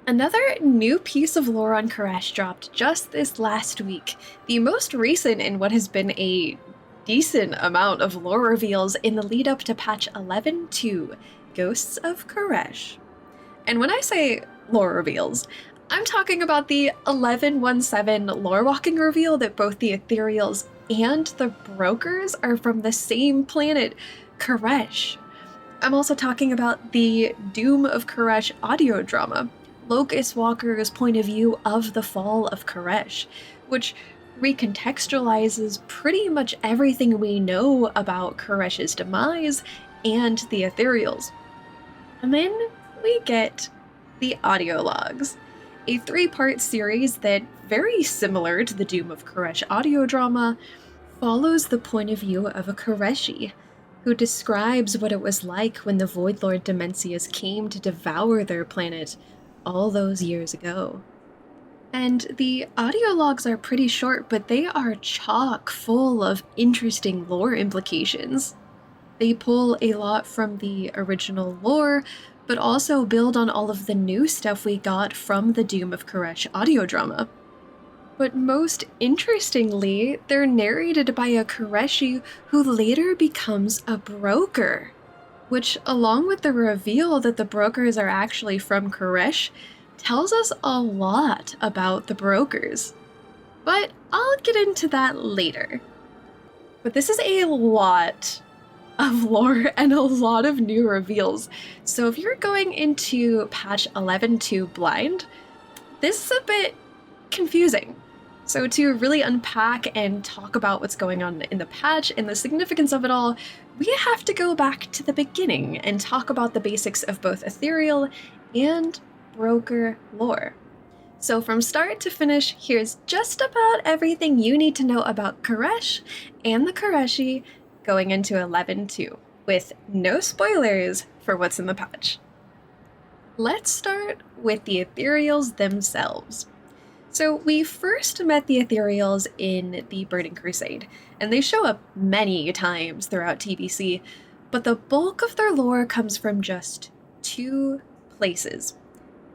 Another new piece of lore on Koresh dropped just this last week, the most recent in what has been a decent amount of lore reveals in the lead up to patch 11.2, Ghosts of Koresh. And when I say lore reveals, I'm talking about the 11.17 lore walking reveal that both the Ethereals and the Brokers are from the same planet, Koresh. I'm also talking about the Doom of Koresh audio drama, locus-walker's point of view of the fall of Koresh, which recontextualizes pretty much everything we know about Koresh's demise and the Ethereals. And then we get the audio logs, a three-part series that, very similar to the Doom of Koresh audio drama, follows the point of view of a Koreshi, who describes what it was like when the Void Lord Dimensius came to devour their planet all those years ago. And the audio logs are pretty short, but they are chock full of interesting lore implications. They pull a lot from the original lore, but also build on all of the new stuff we got from the Doom of Koresh audio drama. But most interestingly, they're narrated by a Koreshi who later becomes a broker, which, along with the reveal that the brokers are actually from Koresh, tells us a lot about the brokers. But I'll get into that later. But this is a lot of lore and a lot of new reveals, so if you're going into patch 11.2 blind, this is a bit confusing. So to really unpack and talk about what's going on in the patch and the significance of it all, we have to go back to the beginning and talk about the basics of both Ethereal and broker lore. So from start to finish, here's just about everything you need to know about Koresh and the Koreshi going into 11.2, with no spoilers for what's in the patch. Let's start with the Ethereals themselves. So we first met the Ethereals in the Burning Crusade, and they show up many times throughout TBC, but the bulk of their lore comes from just two places: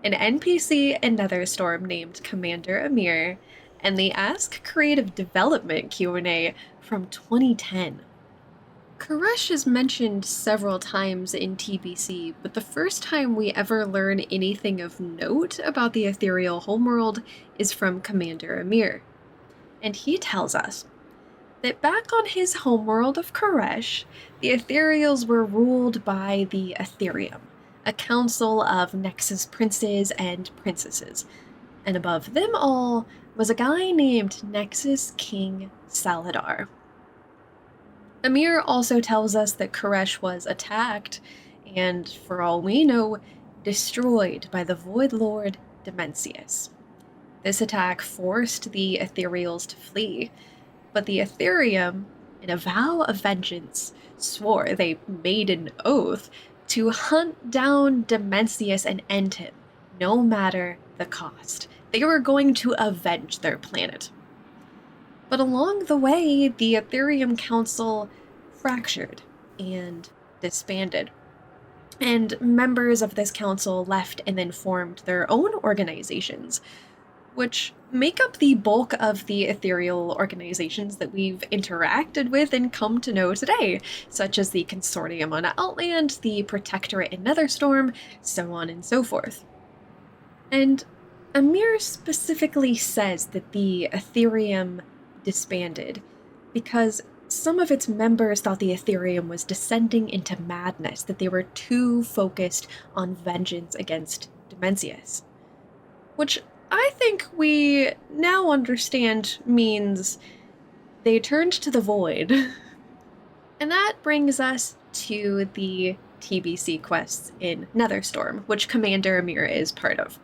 an NPC in Netherstorm named Commander Amir, and the Ask Creative Development Q&A from 2010. Koresh is mentioned several times in TBC, but the first time we ever learn anything of note about the ethereal homeworld is from Commander Amir. And he tells us that back on his homeworld of Koresh, the Ethereals were ruled by the Ethereum, a council of Nexus princes and princesses, and above them all was a guy named Nexus King xal'atath. Amir also tells us that Koresh was attacked, and for all we know, destroyed by the Void Lord Dimensius. This attack forced the Ethereals to flee, but the Ethereum, in a vow of vengeance, swore, they made an oath, to hunt down Dimensius and end him, no matter the cost. They were going to avenge their planet. But along the way, the Ethereum Council fractured and disbanded. And members of this council left and then formed their own organizations, which make up the bulk of the ethereal organizations that we've interacted with and come to know today, such as the Consortium on Outland, the Protectorate in Netherstorm, so on and so forth. And Amir specifically says that the Ethereum disbanded because some of its members thought the Ethereum was descending into madness, that they were too focused on vengeance against Dimensius. Which I think we now understand means they turned to the void. And that brings us to the TBC quests in Netherstorm, which Commander Amir is part of.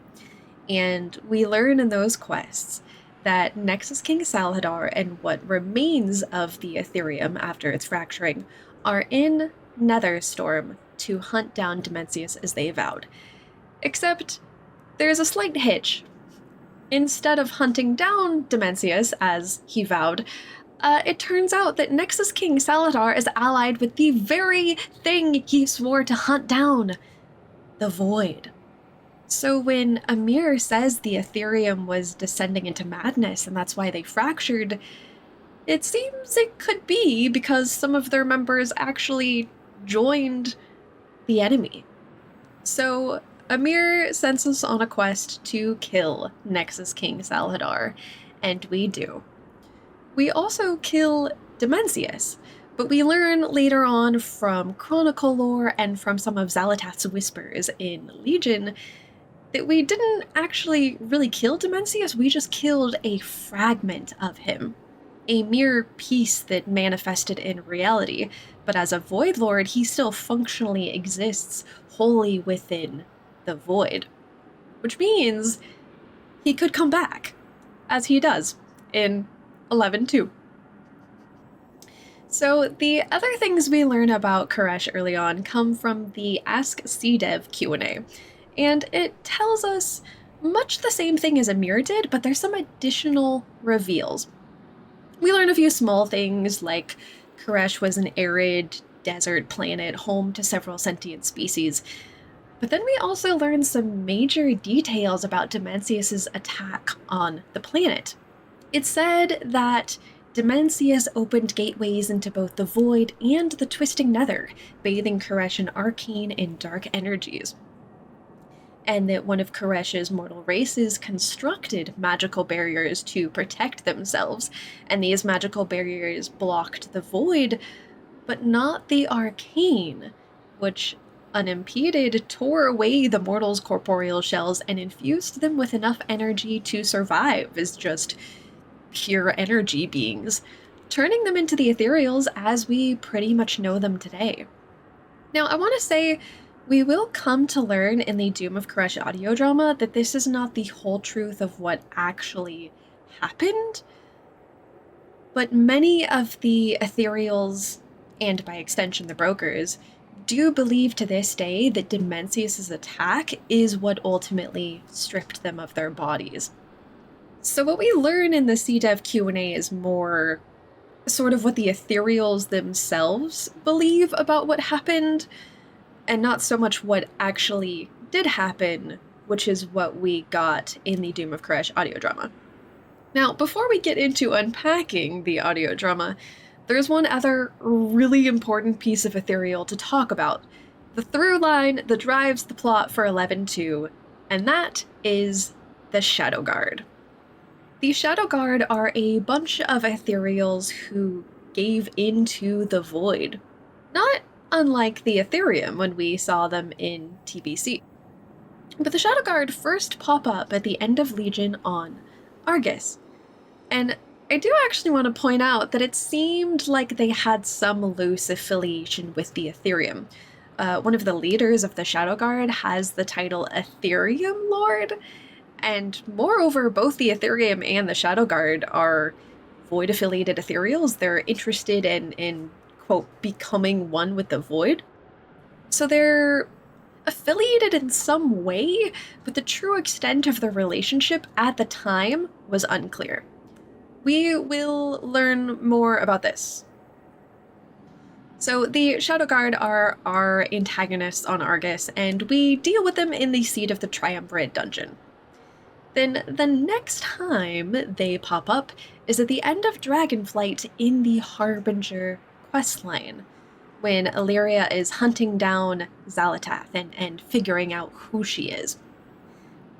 And we learn in those quests that Nexus King xal'atath and what remains of the Ethereum after its fracturing are in Netherstorm to hunt down Dimensius as they vowed. Except there's a slight hitch. Instead of hunting down Dimensius as he vowed, it turns out that Nexus King xal'atath is allied with the very thing he swore to hunt down: the Void. So when Amir says the Ethereum was descending into madness and that's why they fractured, it seems it could be because some of their members actually joined the enemy. So Amir sends us on a quest to kill Nexus King Salhadar, and we do. We also kill Dimensius, but we learn later on from Chronicle lore and from some of xal'atath's whispers in Legion that we didn't actually really kill Dimensius, we just killed a fragment of him. A mere piece that manifested in reality, but as a Void Lord, he still functionally exists wholly within the Void. Which means he could come back, as he does in 11.2. So the other things we learn about Koresh early on come from the Ask CDev Q&A, and it tells us much the same thing as Amir did, but there's some additional reveals. We learn a few small things, like Koresh was an arid desert planet home to several sentient species, but then we also learn some major details about Dimensius' attack on the planet. It said that Dimensius opened gateways into both the Void and the Twisting Nether, bathing Koresh in arcane and dark energies. And that one of Koresh's mortal races constructed magical barriers to protect themselves, and these magical barriers blocked the Void, but not the arcane, which unimpeded tore away the mortals' corporeal shells and infused them with enough energy to survive as just pure energy beings, turning them into the Ethereals as we pretty much know them today. Now, I want to say, we will come to learn in the Doom of Koresh audio drama that this is not the whole truth of what actually happened, but many of the Ethereals, and by extension the Brokers, do believe to this day that Dimensius' attack is what ultimately stripped them of their bodies. So what we learn in the CDev Q&A is more sort of what the Ethereals themselves believe about what happened, and not so much what actually did happen, which is what we got in the Doom of Koresh audio drama. Now, before we get into unpacking the audio drama, there's one other really important piece of Ethereal to talk about, the through line that drives the plot for 11.2, and that is the Shadow Guard. The Shadow Guard are a bunch of Ethereals who gave into the Void, not unlike the Ethereum when we saw them in TBC. But the Shadow Guard first pop up at the end of Legion on Argus, and I do actually want to point out that it seemed like they had some loose affiliation with the Ethereum. One of the leaders of the Shadow Guard has the title Ethereum Lord, and moreover, both the Ethereum and the Shadow Guard are Void-affiliated Ethereals. They're interested in, quote, becoming one with the Void. So they're affiliated in some way, but the true extent of their relationship at the time was unclear. We will learn more about this. So the Shadow Guard are our antagonists on Argus, and we deal with them in the Seat of the Triumvirate dungeon. Then the next time they pop up is at the end of Dragonflight in the Harbinger questline, when Illyria is hunting down xal'atath and figuring out who she is.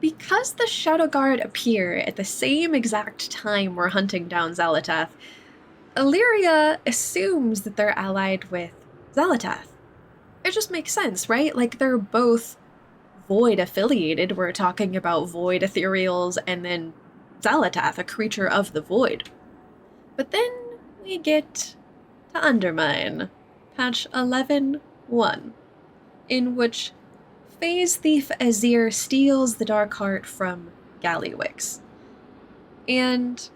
Because the Shadow Guard appear at the same exact time we're hunting down xal'atath, Illyria assumes that they're allied with xal'atath. It just makes sense, right? Like, they're both Void affiliated. We're talking about Void Ethereals and then xal'atath, a creature of the Void. But then we get to Undermine, patch 11.1, in which Phase Thief Azir steals the Dark Heart from Gallywix. And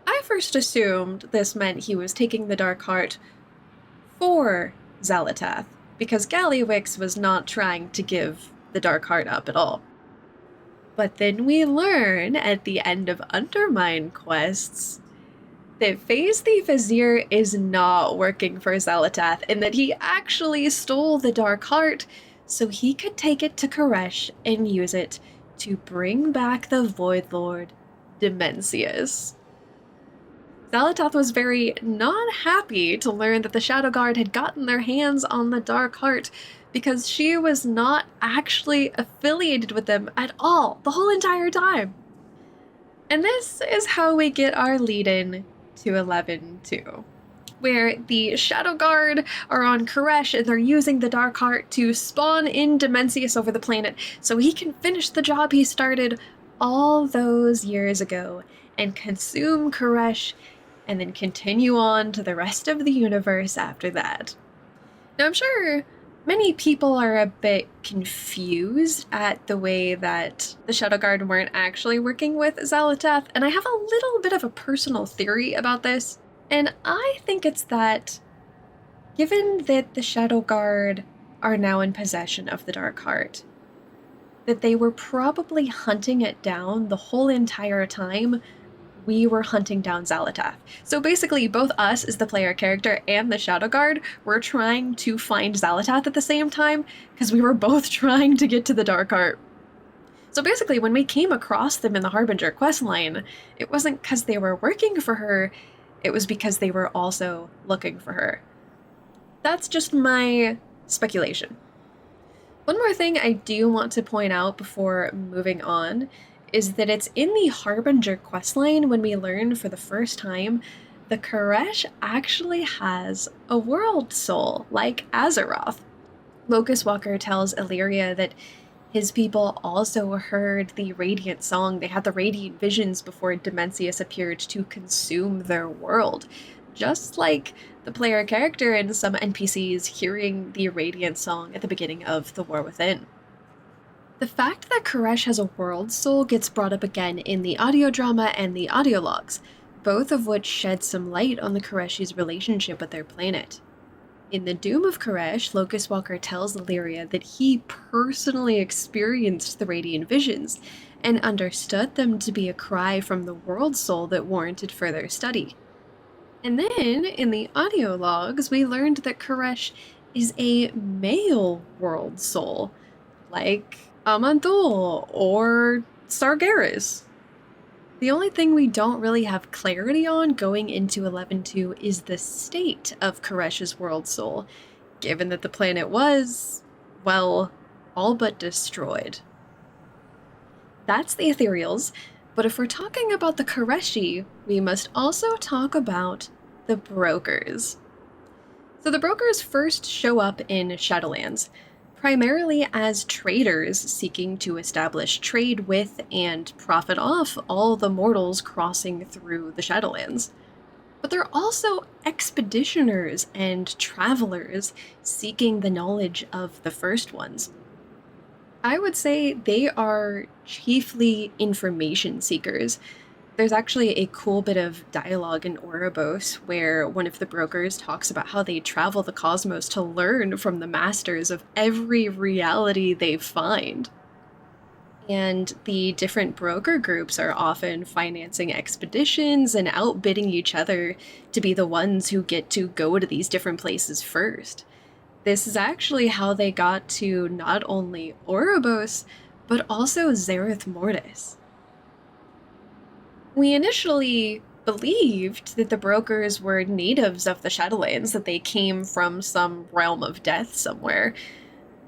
I first assumed this meant he was taking the Dark Heart for xal'atath, because Gallywix was not trying to give the Dark Heart up at all. But then we learn at the end of Undermine quests that Phase Thief Azir is not working for xal'atath, and that he actually stole the Dark Heart so he could take it to Koresh and use it to bring back the Void Lord, Dimensius. Xal'atath was very not happy to learn that the Shadow Guard had gotten their hands on the Dark Heart, because she was not actually affiliated with them at all the whole entire time. And this is how we get our lead-in to 11-2, where the Shadow Guard are on Koresh and they're using the Dark Heart to spawn in Dimensius over the planet so he can finish the job he started all those years ago and consume Koresh and then continue on to the rest of the universe after that. Now, I'm sure many people are a bit confused at the way that the Shadow Guard weren't actually working with xal'atath, and I have a little bit of a personal theory about this, and I think it's that given that the Shadow Guard are now in possession of the Dark Heart, that they were probably hunting it down the whole entire time we were hunting down xal'atath. So basically, both us as the player character and the Shadow Guard were trying to find xal'atath at the same time, because we were both trying to get to the Dark Heart. So basically, when we came across them in the Harbinger questline, it wasn't because they were working for her, it was because they were also looking for her. That's just my speculation. One more thing I do want to point out before moving on is that it's in the Harbinger questline when we learn for the first time the Koresh actually has a world soul, like Azeroth. Locus-walker tells Illyria that his people also heard the Radiant Song. They had the Radiant Visions before Dimensius appeared to consume their world. Just like the player character and some NPCs hearing the Radiant Song at the beginning of The War Within. The fact that Koresh has a world soul gets brought up again in the audio drama and the audio logs, both of which shed some light on the Koreshis' relationship with their planet. In the Doom of Koresh, Locus-walker tells Illyria that he personally experienced the Radiant Visions and understood them to be a cry from the world soul that warranted further study. And then, in the audio logs, we learned that Koresh is a male world soul, like Aman'Thul or Sargeras. The only thing we don't really have clarity on going into 11-2 is the state of Koresh's world soul, given that the planet was, well, all but destroyed. That's the Ethereals, but if we're talking about the Koreshi, we must also talk about the Brokers. So the Brokers first show up in Shadowlands, primarily as traders seeking to establish trade with and profit off all the mortals crossing through the Shadowlands. But they're also expeditioners and travelers seeking the knowledge of the first ones. I would say they are chiefly information seekers. There's actually a cool bit of dialogue in Oribos where one of the brokers talks about how they travel the cosmos to learn from the masters of every reality they find. And the different broker groups are often financing expeditions and outbidding each other to be the ones who get to go to these different places first. This is actually how they got to not only Oribos, but also Zereth Mortis. We initially believed that the brokers were natives of the Shadowlands, that they came from some realm of death somewhere.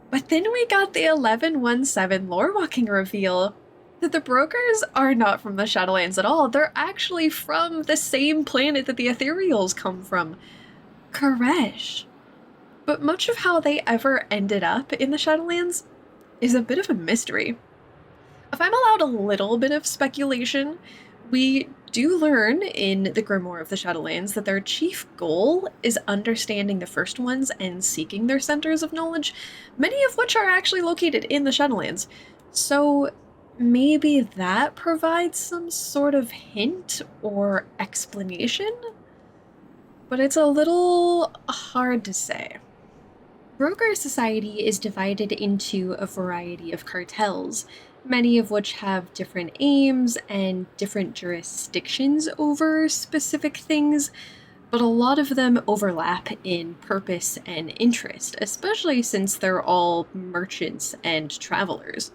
But then we got the 11-17 lore-walking reveal that the brokers are not from the Shadowlands at all. They're actually from the same planet that the Ethereals come from, Koresh. But much of how they ever ended up in the Shadowlands is a bit of a mystery. If I'm allowed a little bit of speculation, we do learn in the Grimoire of the Shadowlands that their chief goal is understanding the first ones and seeking their centers of knowledge, many of which are actually located in the Shadowlands. So maybe that provides some sort of hint or explanation? But it's a little hard to say. Broker society is divided into a variety of cartels, many of which have different aims and different jurisdictions over specific things, but a lot of them overlap in purpose and interest, especially since they're all merchants and travelers.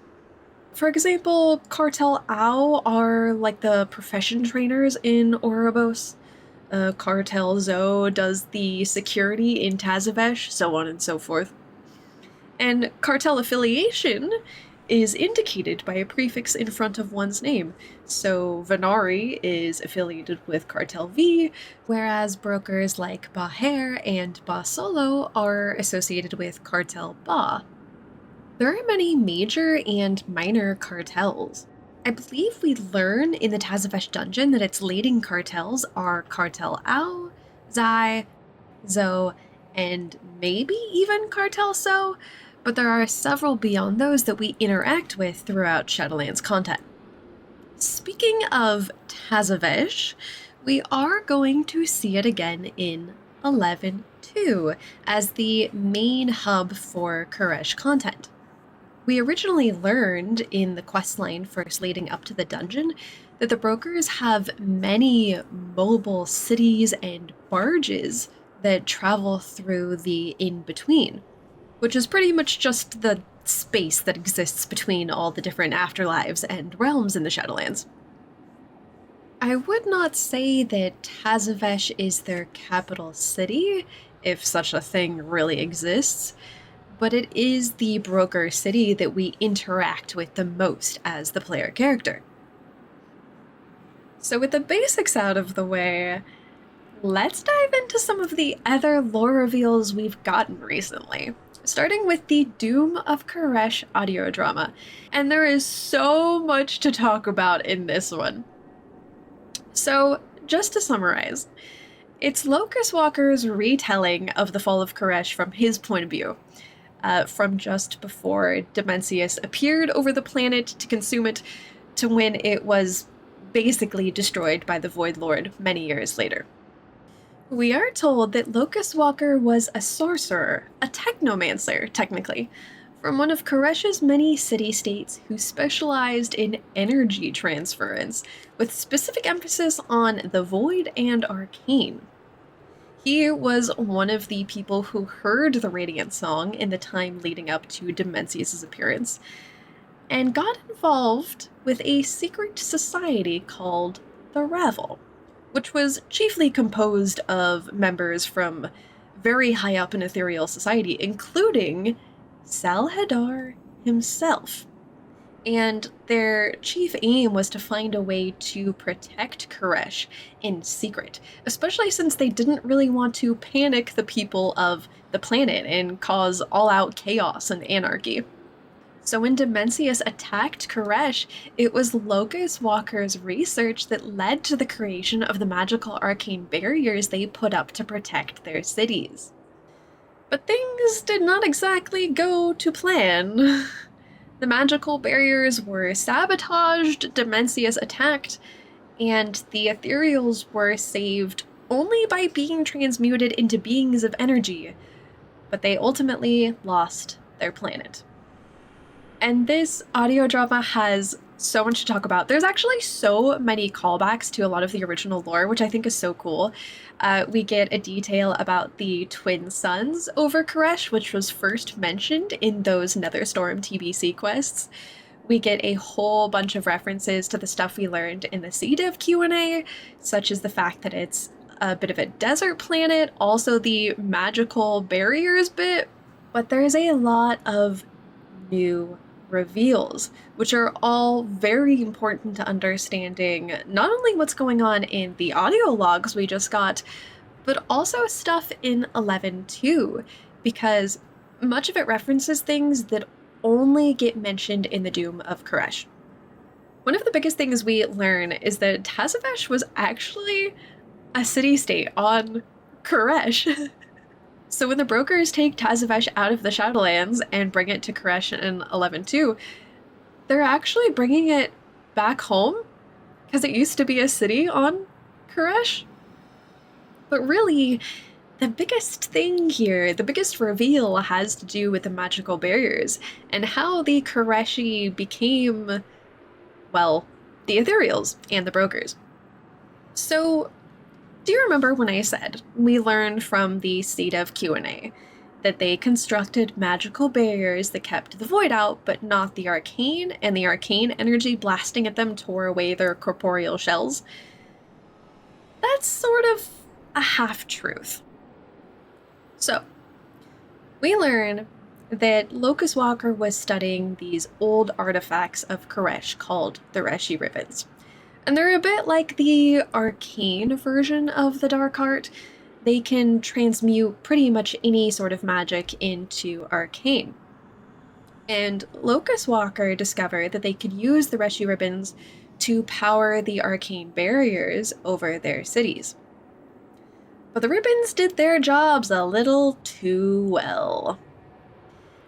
For example, Cartel Ow are like the profession trainers in Ouroboros. Cartel Zo does the security in Tazavesh, so on and so forth. And cartel affiliation is indicated by a prefix in front of one's name. So Venari is affiliated with Cartel V, whereas brokers like Baher and Ba Solo are associated with Cartel Ba. There are many major and minor cartels. I believe we learn in the Tazavesh dungeon that its leading cartels are Cartel Ao, Zai, Zo, and maybe even Cartel So, but there are several beyond those that we interact with throughout Shadowlands content. Speaking of Tazavesh, we are going to see it again in 11.2 as the main hub for Koresh content. We originally learned in the questline first leading up to the dungeon that the brokers have many mobile cities and barges that travel through the in-between, which is pretty much just the space that exists between all the different afterlives and realms in the Shadowlands. I would not say that Tazavesh is their capital city, if such a thing really exists, but it is the broker city that we interact with the most as the player character. So with the basics out of the way, let's dive into some of the other lore reveals we've gotten recently, starting with the Doom of Koresh audio drama. And there is so much to talk about in this one. So, just to summarize, it's locus-walker's retelling of the fall of Koresh from his point of view, from just before Dimensius appeared over the planet to consume it, to when it was basically destroyed by the Void Lord many years later. We are told that locus-walker was a sorcerer, a technomancer, technically, from one of Koresh's many city-states who specialized in energy transference, with specific emphasis on the void and arcane. He was one of the people who heard the Radiant Song in the time leading up to Dimensius' appearance, and got involved with a secret society called the Ravel, which was chiefly composed of members from very high up in Ethereal society, including Salhadar himself. And their chief aim was to find a way to protect Koresh in secret, especially since they didn't really want to panic the people of the planet and cause all-out chaos and anarchy. So when Dimensius attacked Koresh, it was locus-walker's research that led to the creation of the magical arcane barriers they put up to protect their cities. But things did not exactly go to plan. The magical barriers were sabotaged, Dimensius attacked, and the Ethereals were saved only by being transmuted into beings of energy, but they ultimately lost their planet. And this audio drama has so much to talk about. There's actually so many callbacks to a lot of the original lore, which I think is so cool. We get a detail about the twin suns over Koresh, which was first mentioned in those Netherstorm TBC quests. We get a whole bunch of references to the stuff we learned in the CDev Q&A, such as the fact that it's a bit of a desert planet, also the magical barriers bit, but there's a lot of new reveals, which are all very important to understanding not only what's going on in the audio logs we just got, but also stuff in 11.2, because much of it references things that only get mentioned in the Doom of Koresh. One of the biggest things we learn is that Tazavesh was actually a city-state on Koresh. So when the brokers take Tazavesh out of the Shadowlands and bring it to Koresh in 11.2, they're actually bringing it back home because it used to be a city on Koresh. But really, the biggest thing here, the biggest reveal has to do with the magical barriers and how the Koreshi became, well, the Ethereals and the brokers. So, do you remember when I said we learned from the CDev Q&A that they constructed magical barriers that kept the void out, but not the arcane, and the arcane energy blasting at them tore away their corporeal shells. That's sort of a half-truth. So, we learn that locus-walker was studying these old artifacts of Koresh called the Reshi Ribbons. And they're a bit like the arcane version of the Dark Art. They can transmute pretty much any sort of magic into arcane. And locus-walker discovered that they could use the Reshi Ribbons to power the arcane barriers over their cities. But the ribbons did their jobs a little too well.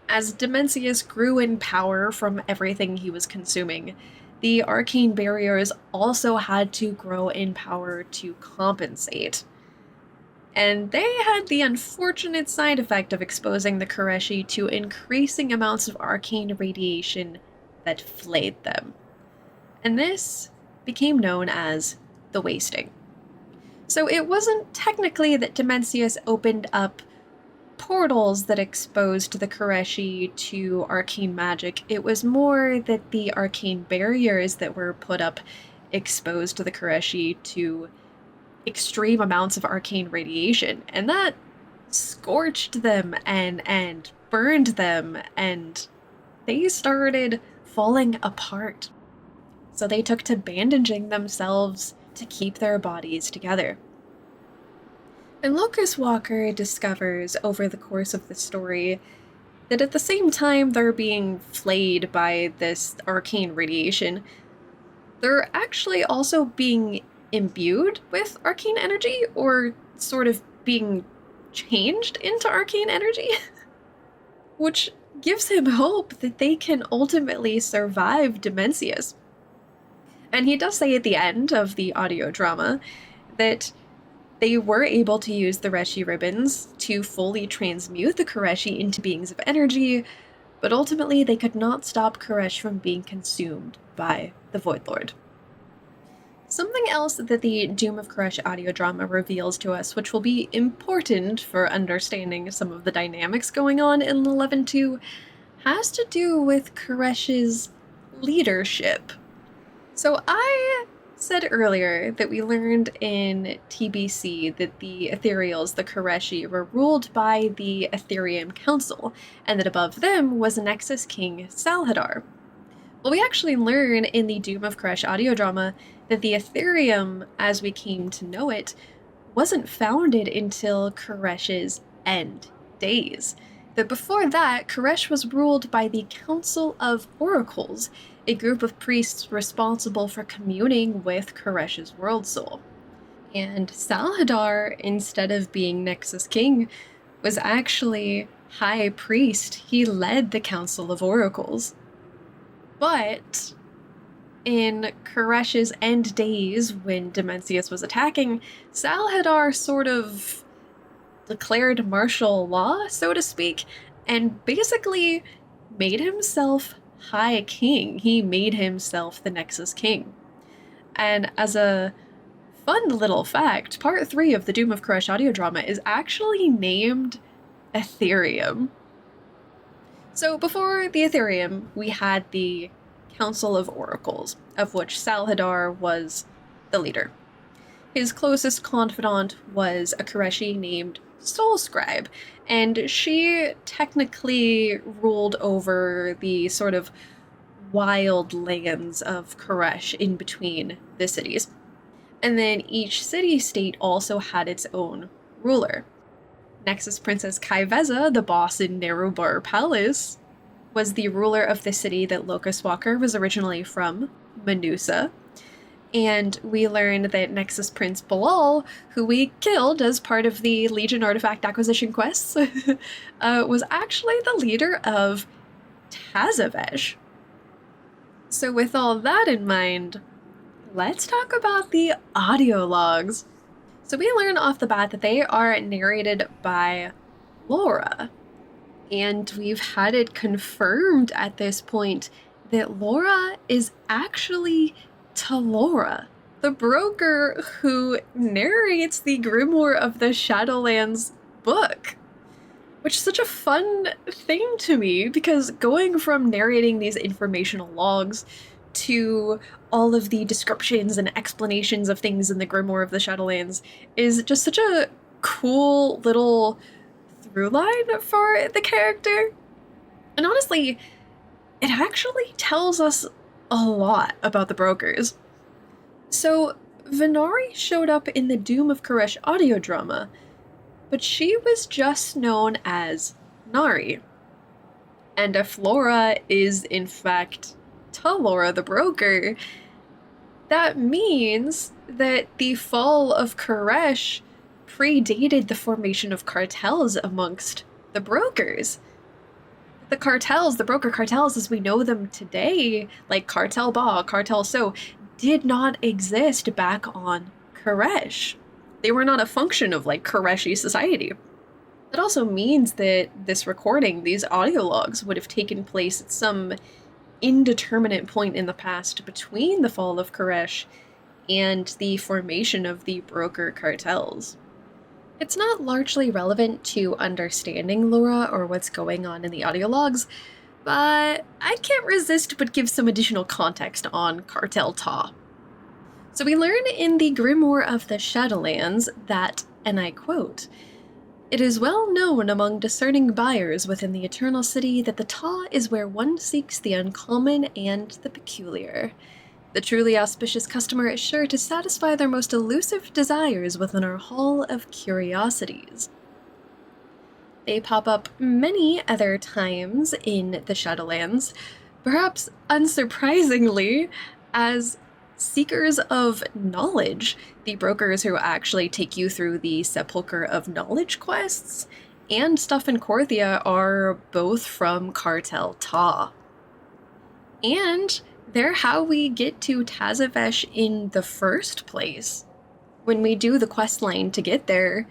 As Dimensius grew in power from everything he was consuming, the arcane barriers also had to grow in power to compensate. And they had the unfortunate side effect of exposing the Koreshi to increasing amounts of arcane radiation that flayed them. And this became known as the wasting. So it wasn't technically that Dimensius opened up portals that exposed the Koreshi to arcane magic. It was more that the arcane barriers that were put up exposed the Koreshi to extreme amounts of arcane radiation, and that scorched them and burned them, and they started falling apart. So they took to bandaging themselves to keep their bodies together. And locus-walker discovers over the course of the story that at the same time they're being flayed by this arcane radiation, they're actually also being imbued with arcane energy, or sort of being changed into arcane energy, which gives him hope that they can ultimately survive Dimensius. And he does say at the end of the audio drama that they were able to use the Reshi Ribbons to fully transmute the Koreshi into beings of energy, but ultimately they could not stop Koresh from being consumed by the Void Lord. Something else that the Doom of Koresh audio drama reveals to us, which will be important for understanding some of the dynamics going on in 11.2, has to do with Koresh's leadership. So I said earlier that we learned in TBC that the Ethereals, the Koreshi, were ruled by the Ethereum Council, and that above them was Nexus King xal'atath. Well, we actually learn in the Doom of Koresh audio drama that the Ethereum, as we came to know it, wasn't founded until Koresh's end days. That before that, Koresh was ruled by the Council of Oracles, a group of priests responsible for communing with Koresh's world soul. And xal'atath, instead of being Nexus King, was actually High Priest. He led the Council of Oracles. But in Koresh's end days, when Dimensius was attacking, xal'atath sort of declared martial law, so to speak, and basically made himself High King. He made himself the Nexus King. And as a fun little fact, part 3 of the Doom of Koresh audio drama is actually named Ethereum. So before the Ethereum, we had the Council of Oracles, of which xal'atath was the leader. His closest confidant was a Koreshi named Soul Scribe, and she technically ruled over the sort of wild lands of Koresh in between the cities. And then each city-state also had its own ruler. Nexus Princess Kaiveza, the boss in Nerubar Palace, was the ruler of the city that locus-walker was originally from, Menusa. And we learned that Nexus Prince Bilal, who we killed as part of the Legion artifact acquisition quests, was actually the leader of Tazavesh. So with all that in mind, let's talk about the audio logs. So we learn off the bat that they are narrated by Laura. And we've had it confirmed at this point that Laura is actually Talora, the broker who narrates the Grimoire of the Shadowlands book. which is such a fun thing to me because going from narrating these informational logs to all of the descriptions and explanations of things in the Grimoire of the Shadowlands is just such a cool little through line for the character. And honestly, it actually tells us a lot about the brokers. So, Venari showed up in the Doom of Koresh audio drama, but she was just known as Nari. And if Laura is, in fact, Talora the broker, that means that the fall of Koresh predated the formation of cartels amongst the brokers. The cartels, the broker cartels as we know them today, like Cartel Ba, Cartel So, did not exist back on Koresh. They were not a function of like Koreshi society. That also means that this recording, these audio logs, would have taken place at some indeterminate point in the past between the fall of Koresh and the formation of the broker cartels. It's not largely relevant to understanding Laura or what's going on in the audio logs, but I can't resist but give some additional context on Cartel Ta. So we learn in the Grimoire of the Shadowlands that, and I quote, "It is well known among discerning buyers within the Eternal City that the Ta is where one seeks the uncommon and the peculiar. The truly auspicious customer is sure to satisfy their most elusive desires within our Hall of Curiosities." They pop up many other times in the Shadowlands, perhaps unsurprisingly, as seekers of knowledge, the brokers who actually take you through the Sepulchre of Knowledge quests, and stuff in Korthia are both from Cartel Ta. And they're how we get to Tazavesh in the first place. When we do the quest line to get there,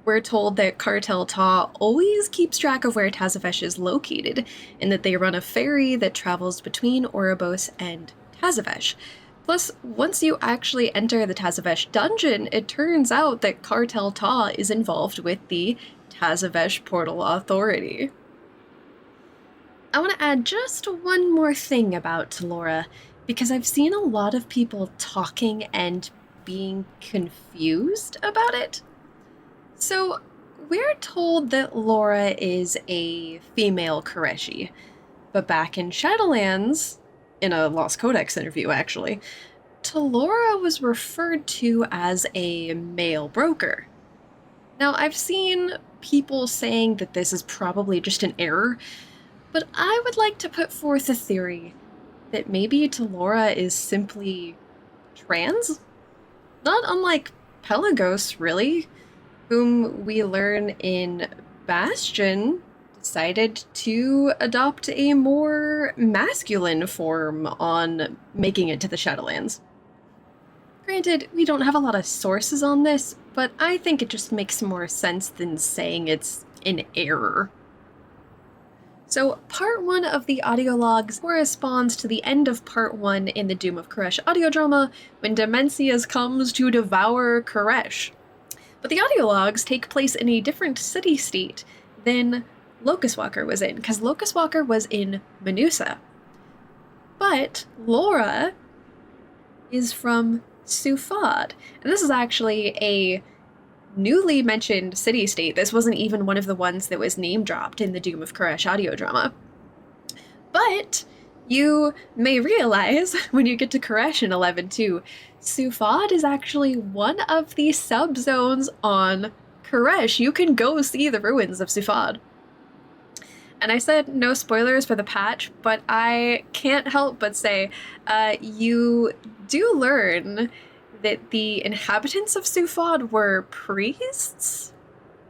we're told that Cartel Ta always keeps track of where Tazavesh is located, and that they run a ferry that travels between Oribos and Tazavesh. Plus, once you actually enter the Tazavesh dungeon, it turns out that Cartel Ta is involved with the Tazavesh Portal Authority. I want to add just one more thing about Talora, because I've seen a lot of people talking and being confused about it. So, we're told that Laura is a female Koreshi, but back in Shadowlands, in a Lost Codex interview actually, Talora was referred to as a male broker. Now, I've seen people saying that this is probably just an error, but I would like to put forth a theory that maybe Talora is simply trans? Not unlike Pelagos, really, whom we learn in Bastion decided to adopt a more masculine form on making it to the Shadowlands. Granted, we don't have a lot of sources on this, but I think it just makes more sense than saying it's an error. So, Part 1 of the audio logs corresponds to the end of Part 1 in the Doom of Koresh audio drama, when Demencius comes to devour Koresh. But the audio logs take place in a different city-state than locus-walker was in, because locus-walker was in Menusa. But Laura is from Sufad, and this is actually a newly mentioned city-state. This wasn't even one of the ones that was name-dropped in the Doom of Koresh audio drama. But you may realize, when you get to Koresh in 11.2, Sufad is actually one of the subzones on Koresh. You can go see the ruins of Sufad. And I said no spoilers for the patch, but I can't help but say, you do learn that the inhabitants of Sufad were priests?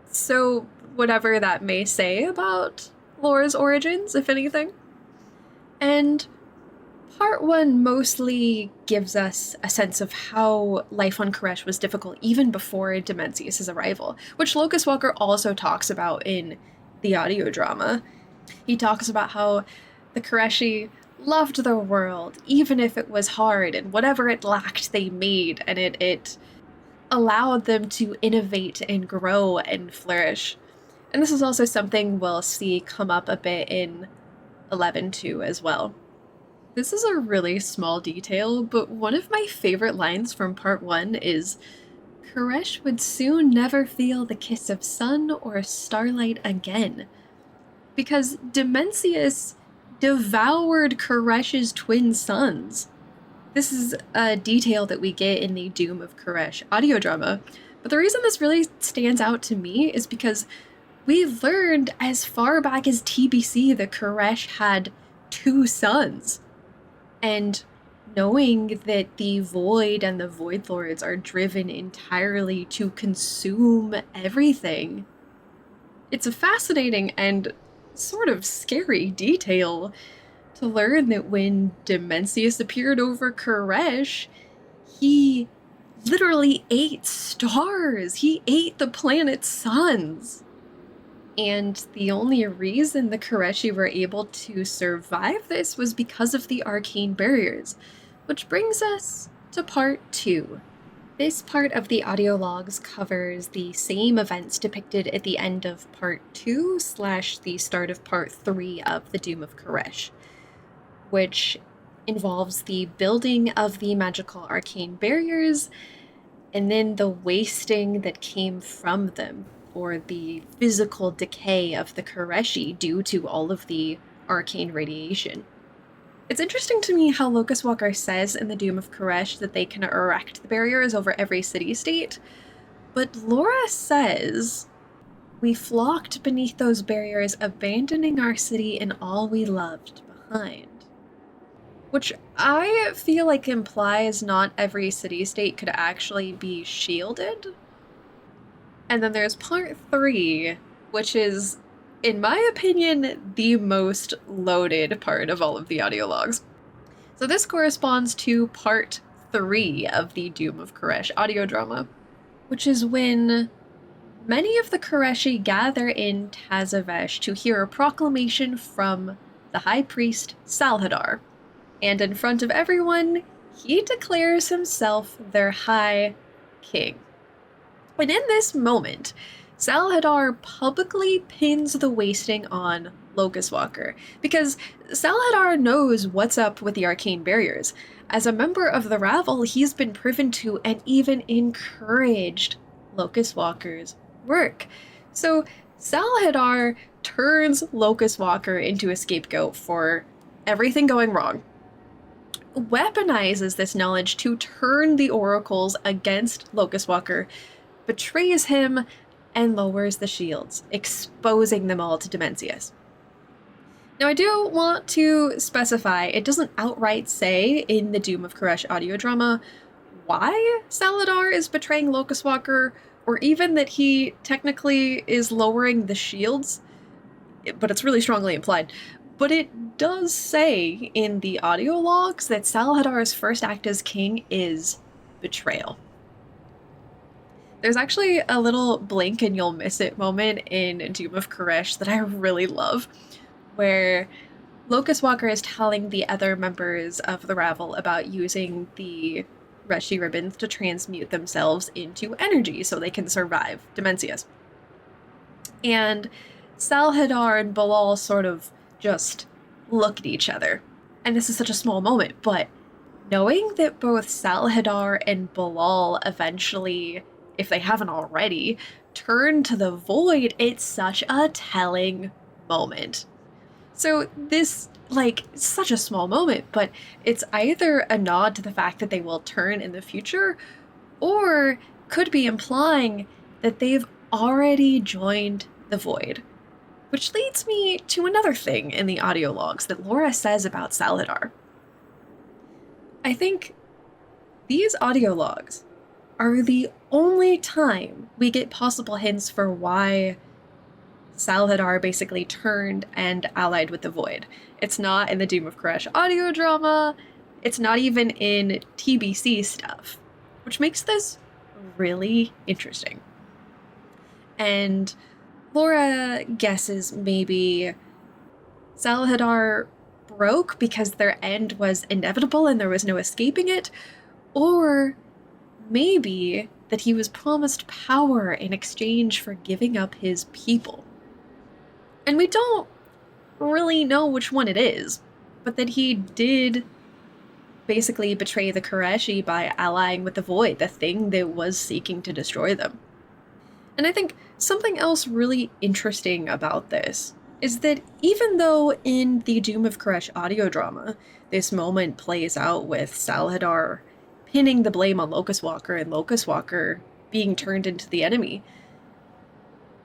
So whatever that may say about Laura's origins, if anything. And Part 1 mostly gives us a sense of how life on Koresh was difficult even before Demencius' arrival, which locus-walker also talks about in the audio drama. He talks about how the Koreshi loved their world, even if it was hard, and whatever it lacked they made, and it allowed them to innovate and grow and flourish. And this is also something we'll see come up a bit in 11.2 as well. This is a really small detail, but one of my favorite lines from part 1 is, Koresh would soon never feel the kiss of sun or starlight again. Because Dimensius devoured Koresh's twin sons. This is a detail that we get in the Doom of Koresh audio drama, but the reason this really stands out to me is because we learned as far back as TBC that Koresh had 2 sons. And knowing that the Void and the Void Lords are driven entirely to consume everything, it's a fascinating and sort of scary detail to learn that when Dimensius appeared over Koresh, he literally ate stars. He ate the planet's suns. And the only reason the Koreshi were able to survive this was because of the arcane barriers, which brings us to part 2. This part of the audio logs covers the same events depicted at the end of part 2 / the start of part 3 of the Doom of Koresh, which involves the building of the magical arcane barriers and then the wasting that came from them, or the physical decay of the Koreshi due to all of the arcane radiation. It's interesting to me how locus-walker says in the Doom of Koresh that they can erect the barriers over every city-state, but Laura says, we flocked beneath those barriers, abandoning our city and all we loved behind. Which I feel like implies not every city-state could actually be shielded. And then there's part 3, which is, in my opinion, the most loaded part of all of the audio logs. So this corresponds to part 3 of the Doom of Koresh audio drama, which is when many of the Koreshi gather in Tazavesh to hear a proclamation from the High Priest Sal'atath, and in front of everyone, he declares himself their High King. And in this moment, Sal'atath publicly pins the wasting on locus-walker, because Sal'atath knows what's up with the arcane barriers. As a member of the Ravel, he's been priven to and even encouraged locus-walker's work. So Sal'atath turns locus-walker into a scapegoat for everything going wrong, weaponizes this knowledge to turn the oracles against locus-walker, betrays him, and lowers the shields, exposing them all to Dimensius. Now I do want to specify, it doesn't outright say in the Doom of Koresh audio drama why Sal'atath is betraying locus-walker, or even that he technically is lowering the shields, but it's really strongly implied. But it does say in the audio logs that Sal'atath's first act as king is betrayal. There's actually a little blink and you'll miss it moment in Doom of Koresh that I really love, where locus-walker is telling the other members of the Ravel about using the Reshi ribbons to transmute themselves into energy so they can survive Dimensius. And Sal'atath and Balal sort of just look at each other. And this is such a small moment, but knowing that both Sal'atath and Balal eventually, if they haven't already, turn to the Void, it's such a telling moment. So this, such a small moment, but it's either a nod to the fact that they will turn in the future, or could be implying that they've already joined the Void. Which leads me to another thing in the audio logs that Laura says about Sal'atath. I think these audio logs are the only time we get possible hints for why Sal'atath basically turned and allied with the Void. It's not in the Doom of Koresh audio drama, it's not even in TBC stuff, which makes this really interesting. And Laura guesses maybe Sal'atath broke because their end was inevitable and there was no escaping it, or maybe that he was promised power in exchange for giving up his people. And we don't really know which one it is, but that he did basically betray the Koreshi by allying with the Void, the thing that was seeking to destroy them. And I think something else really interesting about this is that even though in the Doom of Koresh audio drama, this moment plays out with Salhadar pinning the blame on locus-walker and locus-walker being turned into the enemy,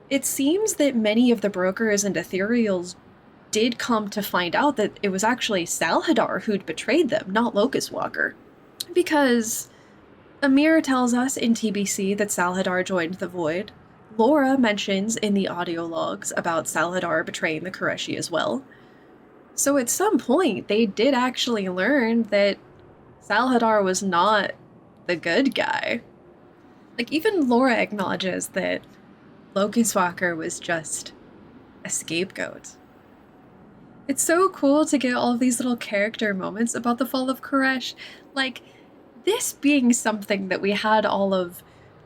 it seems that many of the brokers and Ethereals did come to find out that it was actually Salhadar who'd betrayed them, not locus-walker. Because Amir tells us in TBC that Salhadar joined the Void. Laura mentions in the audio logs about Salhadar betraying the Koreshi as well. So at some point, they did actually learn that Salhadar was not the good guy. Like, even Laura acknowledges that locus-walker was just a scapegoat. It's so cool to get all of these little character moments about the fall of Koresh, like this being something that we had all of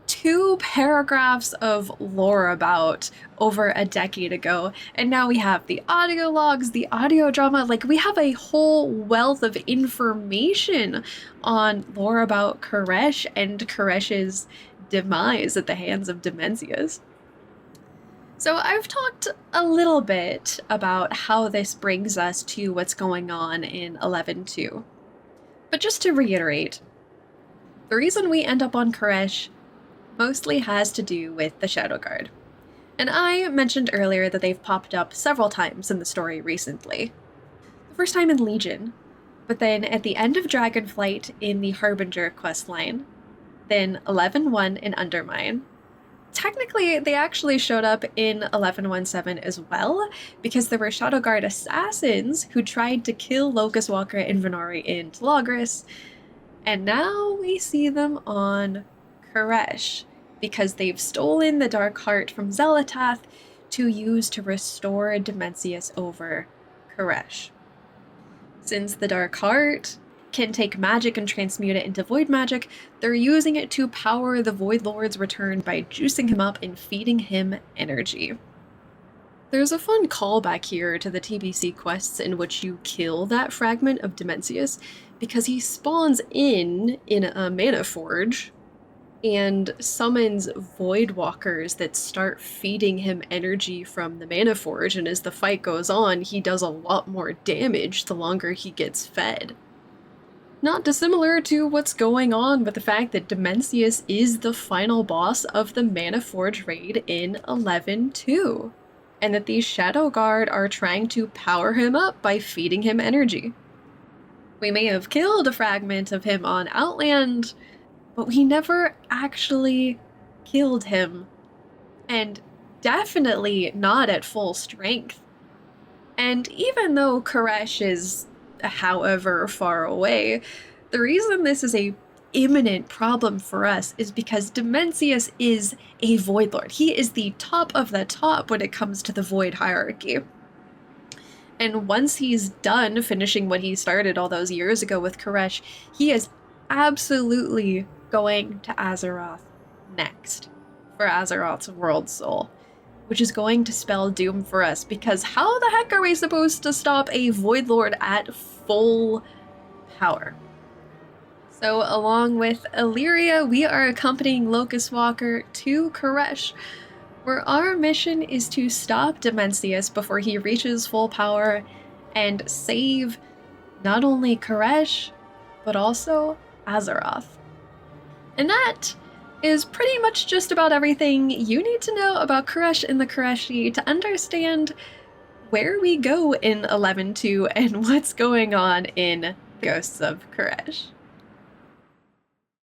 2 paragraphs of lore about over a decade ago, and now we have the audio logs, the audio drama, like we have a whole wealth of information on lore about Koresh and Koresh's demise at the hands of Dimensius. So I've talked a little bit about how this brings us to what's going on in 11.2. But just to reiterate, the reason we end up on Koresh mostly has to do with the Shadow Guard. And I mentioned earlier that they've popped up several times in the story recently. The first time in Legion, but then at the end of Dragonflight in the Harbinger questline, then 11.1 in Undermine. Technically, they actually showed up in 11.1.7 as well, because there were Shadow Guard assassins who tried to kill locus-walker and Venari in Telagris, and now we see them on Koresh, because they've stolen the Dark Heart from xal'atath to use to restore Dimensius over Koresh. Since the Dark Heart can take magic and transmute it into void magic, they're using it to power the Void Lord's return by juicing him up and feeding him energy. There's a fun callback here to the TBC quests in which you kill that fragment of Dimensius, because he spawns in a mana forge and summons void walkers that start feeding him energy from the mana forge, and as the fight goes on, he does a lot more damage the longer he gets fed. Not dissimilar to what's going on with the fact that Dimensius is the final boss of the Mana Forge raid in 11.2, and that these Shadow Guard are trying to power him up by feeding him energy. We may have killed a fragment of him on Outland, but we never actually killed him, and definitely not at full strength. And even though Koresh is however far away, the reason this is a imminent problem for us is because Dimensius is a Void Lord. He is the top of the top when it comes to the Void hierarchy. And once he's done finishing what he started all those years ago with Koresh, he is absolutely going to Azeroth next for Azeroth's World Soul, which is going to spell doom for us, because how the heck are we supposed to stop a Void Lord at full power? So along with Illyria, we are accompanying locus-walker to Koresh, where our mission is to stop Dimensius before he reaches full power and save not only Koresh, but also Azeroth. And that is pretty much just about everything you need to know about Koresh and the Koreshi to understand where we go in 11.2 and what's going on in Ghosts of Koresh.